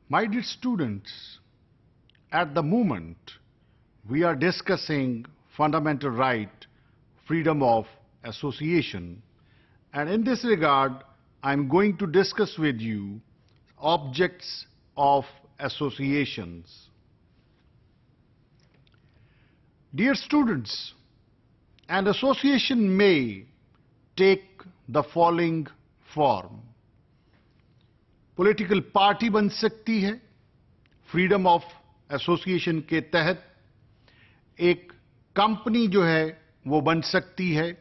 My dear students, at the moment, we are discussing fundamental right, freedom of association. And in this regard, I'm going to discuss with you objects of associations. Dear students, an association may take the following form. Political party बन सकती है, freedom of association के तहत एक company जो है वो बन सकती है,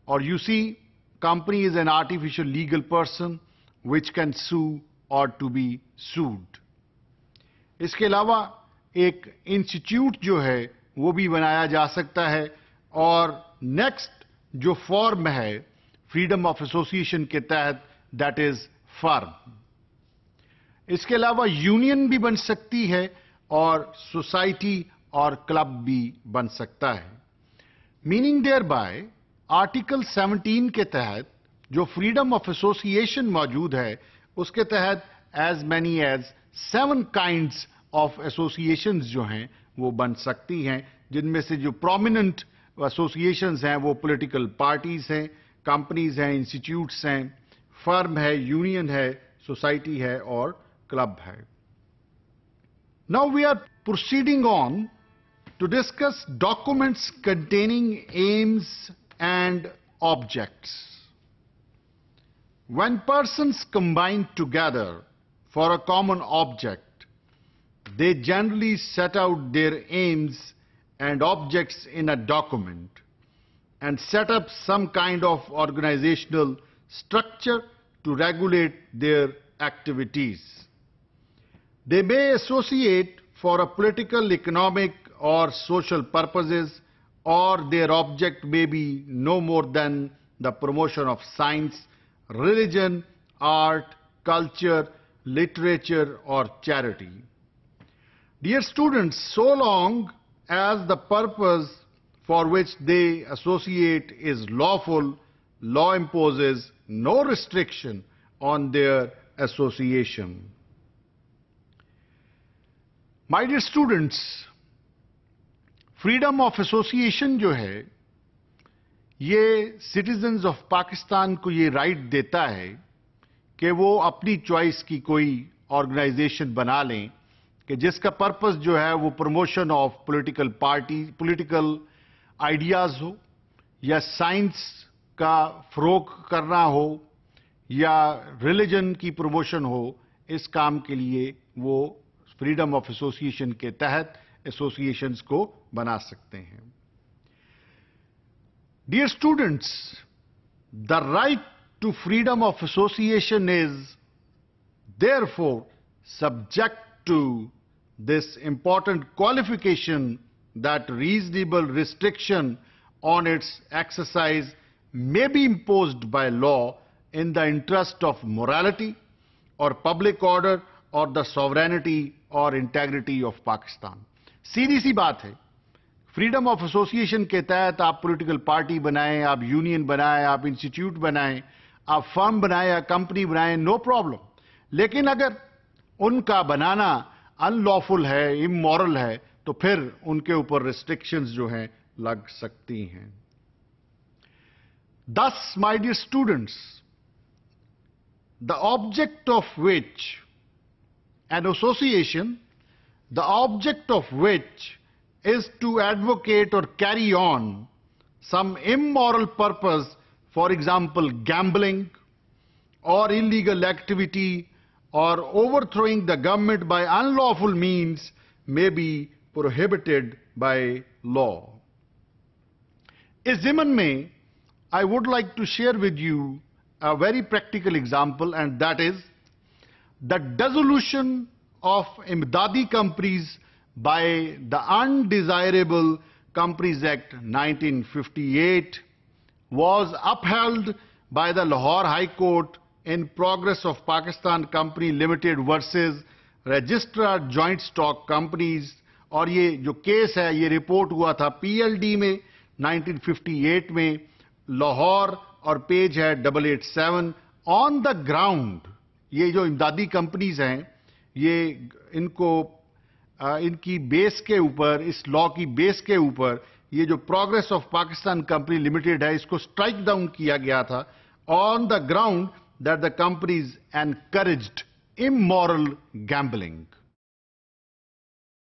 और you see company is an artificial legal person which can sue or to B सूड. इसके अलावा एक इंस्टीट्यूट जो है वो भी बनाया जा सकता है, और नेक्स्ट जो फॉर्म है फ्रीडम ऑफ एसोसिएशन के तहत दैट इज फर्म. इसके अलावा यूनियन भी बन सकती है और सोसाइटी और क्लब भी बन सकता है. मीनिंग देयर बाय आर्टिकल 17 के तहत जो फ्रीडम ऑफ एसोसिएशन मौजूद है उसके तहत as many as 7 kinds of associations जो हैं वो बन सकती हैं, जिनमें से जो प्रोमिनेंट एसोसिएशंस हैं वो पॉलिटिकल पार्टीज हैं, कंपनीज हैं, इंस्टीट्यूट्स हैं, फर्म है, यूनियन है, सोसाइटी है और क्लब है. Now we are proceeding on to discuss documents containing aims and objects. When persons combine together for a common object, they generally set out their aims and objects in a document and set up some kind of organizational structure to regulate their activities. They may associate for a political, economic or social purposes, or their object may be no more than the promotion of science, religion, art, culture, literature or charity. Dear students, so long as the purpose for which they associate is lawful, law imposes no restriction on their association. My dear students, freedom of association जो है ये citizens of Pakistan को ये right देता है कि वो अपनी चॉइस की कोई ऑर्गेनाइजेशन बना लें कि जिसका पर्पस जो है वो promotion of political party, political ideas हो, या साइंस का फरोग करना हो, या रिलीजन की प्रमोशन हो. इस काम के लिए वो फ्रीडम ऑफ एसोसिएशन के तहत एसोसिएशंस को बना सकते हैं. Dear students, the right to freedom of association is therefore subject to this important qualification that reasonable restriction on its exercise may be imposed by law in the interest of morality or public order or the sovereignty or integrity of Pakistan. सीधी सी बात है, freedom of association के तहत आप political party बनाएं, आप union बनाएं, आप institute बनाएं, आप फर्म बनाएं या कंपनी बनाएं, नो प्रॉब्लम. लेकिन अगर उनका बनाना अनलॉफुल है, इमोरल है, तो फिर उनके ऊपर रिस्ट्रिक्शंस जो हैं लग सकती हैं. Thus, my dear students, the object of which an association, the object of which is to advocate or carry on some immoral purpose, for example, gambling or illegal activity or overthrowing the government by unlawful means, may be prohibited by law. इस ज़िमन में I would like to share with you a very practical example, and that is the dissolution of Imdadi companies by the Undesirable Companies Act 1958 was upheld by the Lahore High Court in progress of Pakistan Company Limited versus Registrar Joint Stock Companies. और ये जो case है ये report हुआ था PLD में 1958 में, लाहौर, और पेज है 887. ऑन द ग्राउंड ये जो इमदादी कंपनीज हैं ये इनको इनकी बेस के ऊपर, इस लॉ की बेस के ऊपर ये जो progress of Pakistan company limited है, इसको स्ट्राइक डाउन किया गया था on the ground that the companies encouraged immoral gambling.